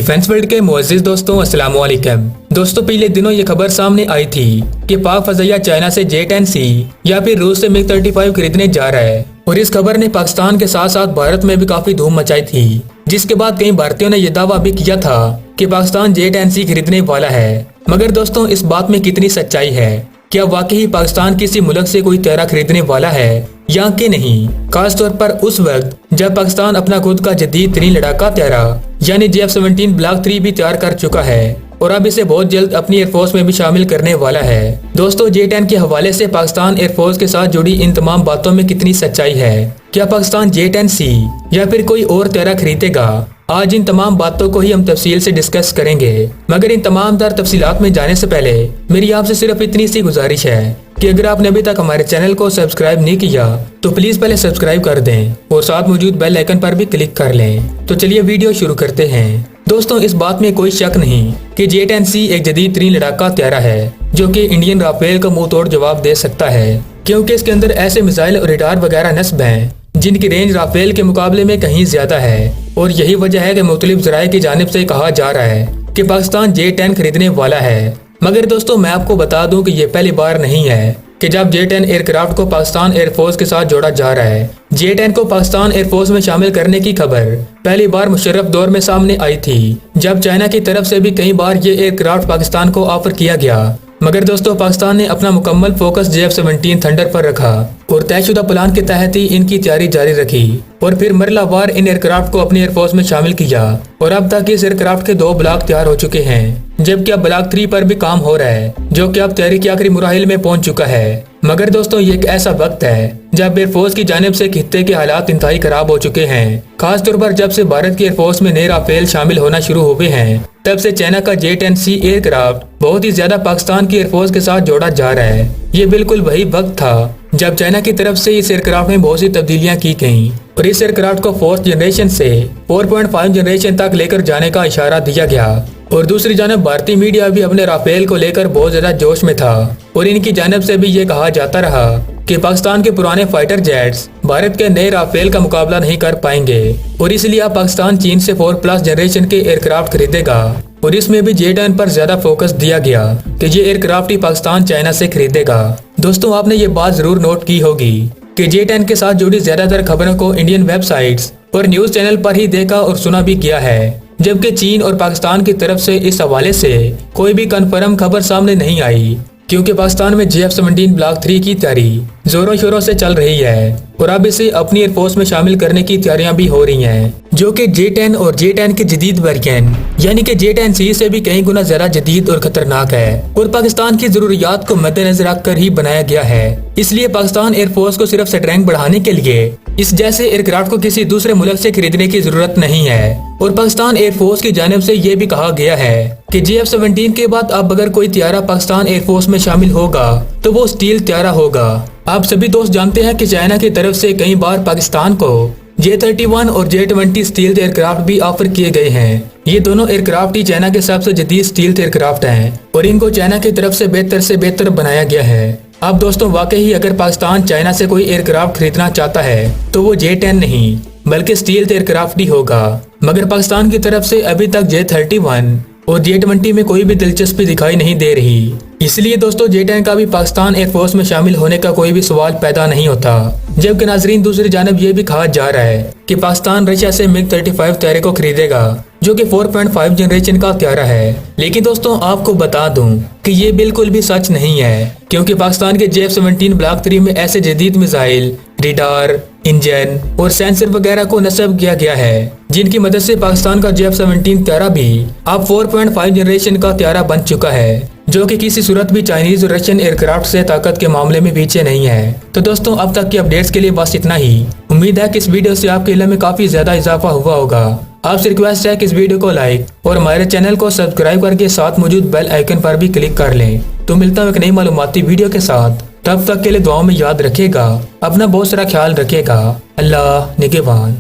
Defence world के मुअज़्ज़िज़ दोस्तों, अस्सलाम वालेकुम। दोस्तों, पिछले दिनों ये खबर सामने आई थी कि पाक फज़ाइया चाइना से J-10C या फिर रूस से MiG-35 खरीदने जा रहा है और इस खबर ने पाकिस्तान के साथ साथ भारत में भी काफी धूम मचाई थी, जिसके बाद कई भारतीयों ने यह दावा भी किया था कि पाकिस्तान J-10C खरीदने वाला है। मगर दोस्तों, इस बात में कितनी सच्चाई है? क्या वाकई पाकिस्तान किसी मुल्क से कोई हथियार खरीदने वाला है या कि नहीं? खास तौर पर उस वक्त जब पाकिस्तान अपना खुद का जदीद तरीन लड़ाका हथियार यानी JF-17 ब्लॉक 3 भी तैयार कर चुका है और अब इसे बहुत जल्द अपनी एयरफोर्स में भी शामिल करने वाला है। दोस्तों, J-10 के हवाले से पाकिस्तान एयरफोर्स के साथ जुड़ी इन तमाम बातों में कितनी सच्चाई है? क्या पाकिस्तान J-10C या फिर कोई और हथियार खरीदेगा? आज इन तमाम बातों को ही हम तफसील से डिस्कस करेंगे। मगर इन तमाम तर तफसीलात में जाने से पहले मेरी आपसे सिर्फ इतनी सी गुजारिश है कि अगर आपने अभी तक हमारे चैनल को सब्सक्राइब नहीं किया तो प्लीज पहले सब्सक्राइब कर दें और साथ मौजूद बेल आइकन पर भी क्लिक कर लें। तो चलिए वीडियो शुरू करते हैं। दोस्तों, इस बात में कोई शक नहीं कि J-10C एक जदीद तरीन लड़ाका हथियार है जो कि इंडियन राफेल का मुंह तोड़ जवाब दे सकता है, क्योंकि इसके अंदर ऐसे मिसाइल और रडार वगैरह नस्ब हैं जिनकी रेंज राफेल के मुकाबले में कहीं ज्यादा है। और यही वजह है कि मुख्तलिफ ज़राए की जानिब से कहा जा रहा है कि पाकिस्तान J-10 खरीदने वाला है। मगर दोस्तों, मैं आपको बता दूं कि ये पहली बार नहीं है कि जब J-10 एयरक्राफ्ट को पाकिस्तान एयरफोर्स के साथ जोड़ा जा रहा है। J-10 को पाकिस्तान एयरफोर्स में शामिल करने की खबर पहली बार मुशर्रफ दौर में सामने आई थी, जब चाइना की तरफ से भी कई बार ये एयरक्राफ्ट पाकिस्तान को ऑफर किया गया। मगर दोस्तों, पाकिस्तान ने अपना मुकम्मल फोकस JF-17 थंडर पर रखा और तयशुदा प्लान के तहत ही इनकी तैयारी जारी रखी और फिर मरलावार इन एयरक्राफ्ट को अपनी एयरफोर्स में शामिल किया। और अब तक इस एयरक्राफ्ट के 2 ब्लॉक तैयार हो चुके हैं, जबकि अब ब्लॉक 3 पर भी काम हो रहा है, जो कि अब तैयारी के आखिरी मुराहिल में पहुंच चुका है। मगर दोस्तों, ये एक ऐसा वक्त है जब एयरफोर्स की जानिब से खित्ते के हालात इंतहाई खराब हो चुके हैं। खासतौर पर जब से भारत की एयरफोर्स में नए राफेल शामिल होना शुरू हुए हैं, तब से चाइना का J-10C एयरक्राफ्ट बहुत ही ज्यादा पाकिस्तान की एयरफोर्स के साथ जोड़ा जा रहा है। ये बिल्कुल वही वक्त था जब चाइना की तरफ से इस एयरक्राफ्ट में बहुत सी तब्दीलियां की गयी और इस एयरक्राफ्ट को 4th जनरेशन से 4.5 जनरेशन तक लेकर जाने का इशारा दिया गया। और दूसरी जानब भारतीय मीडिया भी अपने राफेल को लेकर बहुत ज्यादा जोश में था और इनकी जानब से भी ये कहा जाता रहा कि पाकिस्तान के पुराने फाइटर जेट्स भारत के नए राफेल का मुकाबला नहीं कर पाएंगे और इसलिए अब पाकिस्तान चीन से 4+ जनरेशन के एयरक्राफ्ट खरीदेगा। और इसमें भी J-10 पर ज्यादा फोकस दिया गया कि ये एयरक्राफ्ट ही पाकिस्तान चाइना से खरीदेगा। दोस्तों, आपने ये बात जरूर नोट की होगी कि J-10 के साथ जुड़ी ज्यादातर खबरों को इंडियन वेबसाइट्स और न्यूज चैनल पर ही देखा और सुना भी किया है, जबकि चीन और पाकिस्तान की तरफ से इस हवाले से कोई भी कन्फर्म खबर सामने नहीं आई, क्योंकि पाकिस्तान में JF-17 ब्लॉक 3 की तैयारी जोरों शोरों से चल रही है और अब इसे अपनी एयरफोर्स में शामिल करने की तैयारियां भी हो रही हैं, जो कि J-10 और J-10 के जदीद वेरिएंट यानी कि J-10C से भी कई गुना ज्यादा जदीद और खतरनाक है और पाकिस्तान की जरूरियात को मद्देनजर रखकर ही बनाया गया है। इसलिए पाकिस्तान एयरफोर्स को सिर्फ स्ट्रेंथ बढ़ाने के लिए इस जैसे एयरक्राफ्ट को किसी दूसरे मुल्क से खरीदने की जरूरत नहीं है। और पाकिस्तान एयरफोर्स की जानिब से ये भी कहा गया है कि JF-17 के बाद अब अगर कोई हथियार पाकिस्तान एयरफोर्स में शामिल होगा तो वो स्टील हथियार होगा। आप सभी दोस्त जानते हैं कि चाइना की तरफ से कई बार पाकिस्तान को J-31 और J-20 स्टील एयरक्राफ्ट भी ऑफर किए गए हैं। ये दोनों एयरक्राफ्ट ही चाइना के सबसे जदीद स्टील एयरक्राफ्ट हैं और इनको चाइना की तरफ से बेहतर बनाया गया है। अब दोस्तों, वाकई अगर पाकिस्तान चाइना से कोई एयरक्राफ्ट खरीदना चाहता है तो वो J-10 नहीं बल्कि स्टील एयरक्राफ्ट ही होगा। मगर पाकिस्तान की तरफ से अभी तक J-31 और J-20 में कोई भी दिलचस्पी दिखाई नहीं दे रही। इसलिए दोस्तों, J-10 का भी पाकिस्तान एयरफोर्स में शामिल होने का कोई भी सवाल पैदा नहीं होता। जबकि नाजरीन, दूसरी जानब ये भी कहा जा रहा है कि पाकिस्तान रशिया से MiG-35 हथियार को खरीदेगा, जो कि 4.5 जनरेशन का हथियार है। लेकिन दोस्तों, आपको बता दूं कि ये बिल्कुल भी सच नहीं है, क्योंकि पाकिस्तान के JF-17 ब्लॉक 3 में ऐसे जदीद मिसाइल, रडार, इंजन और सेंसर वगैरह को नस्ब किया गया है, जिनकी मदद से पाकिस्तान का JF-17 हथियार भी अब 4.5 जनरेशन का हथियार बन चुका है, जो कि किसी सूरत भी चाइनीज और रशियन एयरक्राफ्ट से ताकत के मामले में पीछे नहीं है। तो दोस्तों, अब तक की अपडेट्स के लिए बस इतना ही। उम्मीद है कि इस वीडियो से आपके इल्म में काफी ज्यादा इजाफा हुआ होगा। आपसे रिक्वेस्ट है कि इस वीडियो को लाइक और हमारे चैनल को सब्सक्राइब करके साथ मौजूद बेल आइकन पर भी क्लिक कर लें। तो मिलता हूँ एक नई मालूमाती वीडियो के साथ। तब तक के लिए दुआओं में याद रखिएगा, अपना बहुत सारा ख्याल रखिएगा। अल्लाह निगहबान।